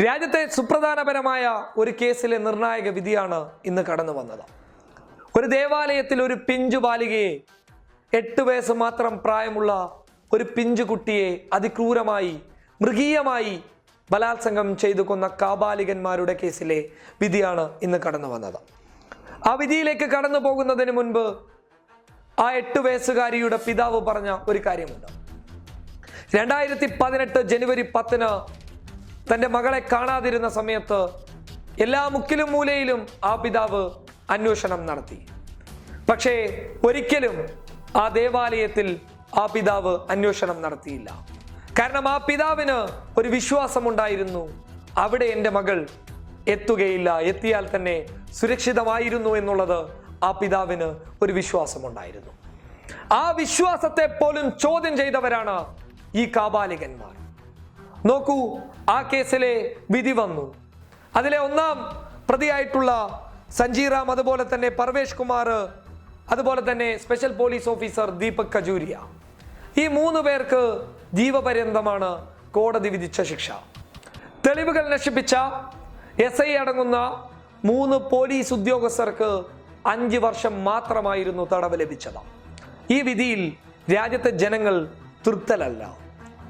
രാജ്യത്തെ സുപ്രധാനപരമായ ഒരു കേസിലെ നിർണായക വിധിയാണ് ഇന്ന് കടന്നു വന്നത്. ഒരു ദേവാലയത്തിൽ ഒരു പിഞ്ചു ബാലികയെ 8 വയസ്സ് മാത്രം പ്രായമുള്ള ഒരു പിഞ്ചു കുട്ടിയെ അതിക്രൂരമായി മൃഗീയമായി ബലാത്സംഗം ചെയ്തു കൊന്ന കാബാലികന്മാരുടെ കേസിലെ വിധിയാണ് ഇന്ന് കടന്നു വന്നത്. ആ വിധിയിലേക്ക് കടന്നു പോകുന്നതിന് മുൻപ് ആ 8 വയസ്സുകാരിയുടെ പിതാവ് പറഞ്ഞ ഒരു കാര്യമുണ്ട്. 2018 ജനുവരി 10 തൻ്റെ മകളെ കാണാതിരുന്ന സമയത്ത് എല്ലാ മുക്കിലും മൂലയിലും ആ പിതാവ് അന്വേഷണം നടത്തി. പക്ഷേ ഒരിക്കലും ആ ദേവാലയത്തിൽ ആ പിതാവ് അന്വേഷണം നടത്തിയില്ല. കാരണം ആ പിതാവിന് ഒരു വിശ്വാസമുണ്ടായിരുന്നു, അവിടെ എൻ്റെ മകൾ എത്തുകയില്ല, എത്തിയാൽ തന്നെ സുരക്ഷിതമായിരുന്നു എന്നുള്ളത് ആ പിതാവിന് ഒരു വിശ്വാസമുണ്ടായിരുന്നു. ആ വിശ്വാസത്തെ പോലും ചോദ്യം ചെയ്തവരാണ് ഈ കാബാലികന്മാർ. നോക്കൂ, ആ കേസിലെ വിധി വന്നു. അതിലെ 1ാം പ്രതിയായിട്ടുള്ള സഞ്ജി റാം, അതുപോലെ തന്നെ പർവേഷ് കുമാർ, അതുപോലെ തന്നെ സ്പെഷ്യൽ പോലീസ് ഓഫീസർ ദീപക് കജൂരിയ, ഈ 3 പേർക്ക് ജീവപര്യന്തമാണ് കോടതി വിധിച്ച ശിക്ഷ. തെളിവുകൾ നശിപ്പിച്ച SI അടങ്ങുന്ന 3 പോലീസ് ഉദ്യോഗസ്ഥർക്ക് 5 വർഷം മാത്രമായിരുന്നു തടവ് ലഭിച്ചത്. ഈ വിധിയിൽ രാജ്യത്തെ ജനങ്ങൾ തൃപ്തരല്ല.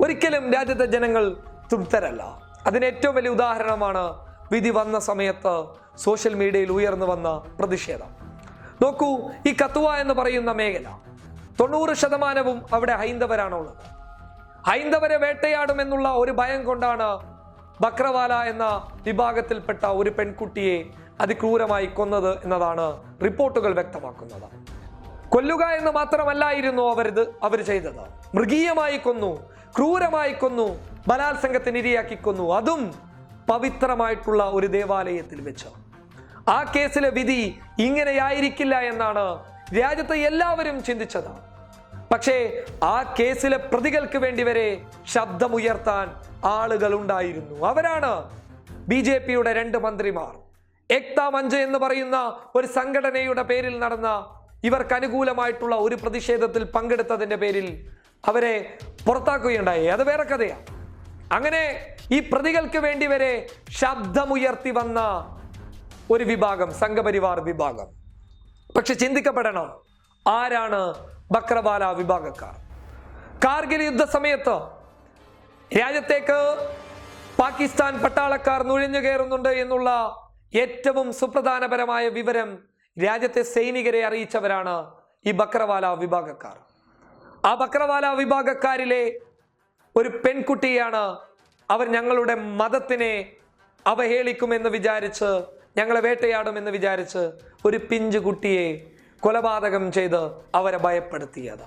ഒരിക്കലും രാജ്യത്തെ ജനങ്ങൾ തൃപ്തരല്ല. അതിന് ഏറ്റവും വലിയ ഉദാഹരണമാണ് വിധി വന്ന സമയത്ത് സോഷ്യൽ മീഡിയയിൽ ഉയർന്നു വന്ന പ്രതിഷേധം. നോക്കൂ, ഈ കത്തുവ എന്ന് പറയുന്ന മേഖല 90% അവിടെ ഹൈന്ദവരാണുള്ളത്. ഹൈന്ദവരെ വേട്ടയാടുമെന്നുള്ള ഒരു ഭയം കൊണ്ടാണ് ബക്രവാല എന്ന വിഭാഗത്തിൽപ്പെട്ട ഒരു പെൺകുട്ടിയെ അതിക്രൂരമായി കൊന്നത് എന്നതാണ് റിപ്പോർട്ടുകൾ വ്യക്തമാക്കുന്നത്. കൊല്ലുക എന്ന് മാത്രമല്ലായിരുന്നു അവർ ചെയ്തത്. മൃഗീയമായി കൊന്നു, ക്രൂരമായി കൊന്നു, ബലാത്സംഗത്തിന് ഇരയാക്കി കൊന്നു, അതും പവിത്രമായിട്ടുള്ള ഒരു ദേവാലയത്തിൽ വെച്ച്. ആ കേസിലെ വിധി ഇങ്ങനെയായിരിക്കില്ല എന്നാണ് രാജ്യത്തെ എല്ലാവരും ചിന്തിച്ചത്. പക്ഷേ ആ കേസിലെ പ്രതികൾക്ക് വേണ്ടി വരെ ശബ്ദമുയർത്താൻ ആളുകൾ ഉണ്ടായിരുന്നു. അവരാണ് BJPയുടെ 2 മന്ത്രിമാർ. ഏക്താ മഞ്ച് എന്ന് പറയുന്ന ഒരു സംഘടനയുടെ പേരിൽ നടന്ന ഇവർക്ക് അനുകൂലമായിട്ടുള്ള ഒരു പ്രതിഷേധത്തിൽ പങ്കെടുത്തതിന്റെ പേരിൽ അവരെ പുറത്താക്കുകയുണ്ടായി. അത് വേറെ കഥയാണ്. അങ്ങനെ ഈ പ്രതികൾക്ക് വേണ്ടി വരെ ശബ്ദമുയർത്തി വന്ന ഒരു വിഭാഗം, സംഘപരിവാർ വിഭാഗം. പക്ഷെ ചിന്തിക്കപ്പെടണം, ആരാണ് ബക്രവാല വിഭാഗക്കാർ? കാർഗിൽ യുദ്ധ സമയത്ത് രാജ്യത്തേക്ക് പാകിസ്ഥാൻ പട്ടാളക്കാർ നുഴഞ്ഞു കയറുന്നുണ്ട് എന്നുള്ള ഏറ്റവും സുപ്രധാനപരമായ വിവരം രാജ്യത്തെ സൈനികരെ അറിയിച്ചവരാണ് ഈ ബക്രവാല വിഭാഗക്കാർ. ആ ബക്രവാല വിഭാഗക്കാരിലെ ഒരു പെൺകുട്ടിയാണ് അവർ ഞങ്ങളുടെ മതത്തിനെ അവഹേളിക്കുമെന്ന് വിചാരിച്ച്, ഞങ്ങളെ വേട്ടയാടുമെന്ന് വിചാരിച്ച് ഒരു പിഞ്ചു കുട്ടിയെ കൊലപാതകം ചെയ്ത് അവരെ ഭയപ്പെടുത്തിയത്.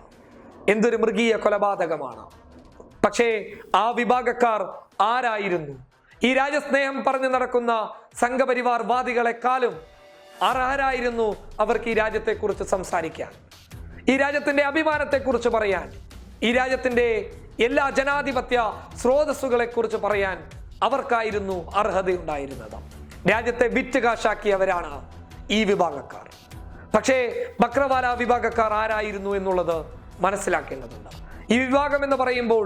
എന്തൊരു മൃഗീയ കൊലപാതകമാണ്! പക്ഷേ ആ വിഭാഗക്കാർ ആരായിരുന്നു? ഈ രാജ്യസ്നേഹം പറഞ്ഞു നടക്കുന്ന സംഘപരിവാർ വാദികളെക്കാളും അർഹരായിരുന്നു അവർക്ക് ഈ രാജ്യത്തെക്കുറിച്ച് സംസാരിക്കാൻ, ഈ രാജ്യത്തിന്റെ അഭിമാനത്തെക്കുറിച്ച് പറയാൻ, ഈ രാജ്യത്തിന്റെ എല്ലാ ജനാധിപത്യ സ്രോതസ്സുകളെ കുറിച്ച് പറയാൻ അവർക്കായിരുന്നു അർഹതയുണ്ടായിരുന്നത്. രാജ്യത്തെ വിറ്റ് കാശാക്കിയവരാണ് ഈ വിഭാഗക്കാർ. പക്ഷേ ബക്രവാല വിഭാഗക്കാർ ആരായിരുന്നു എന്നുള്ളത് മനസ്സിലാക്കേണ്ടതുണ്ട്. ഈ വിഭാഗം എന്ന് പറയുമ്പോൾ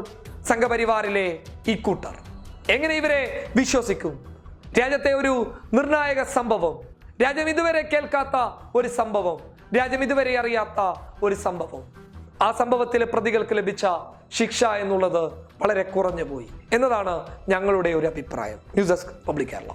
സംഘപരിവാറിലെ ഈ കൂട്ടർ എങ്ങനെ ഇവരെ വിശ്വസിക്കും? രാജ്യത്തെ ഒരു നിർണായക സംഭവം, രാജ്യം ഇതുവരെ കേൾക്കാത്ത ഒരു സംഭവം, രാജ്യം ഇതുവരെ അറിയാത്ത ഒരു സംഭവം, ആ സംഭവത്തിലെ പ്രതികൾക്ക് ലഭിച്ച ശിക്ഷ എന്നുള്ളത് വളരെ കുറഞ്ഞു പോയി എന്നതാണ് ഞങ്ങളുടെ ഒരു അഭിപ്രായം. News desk public Kerala.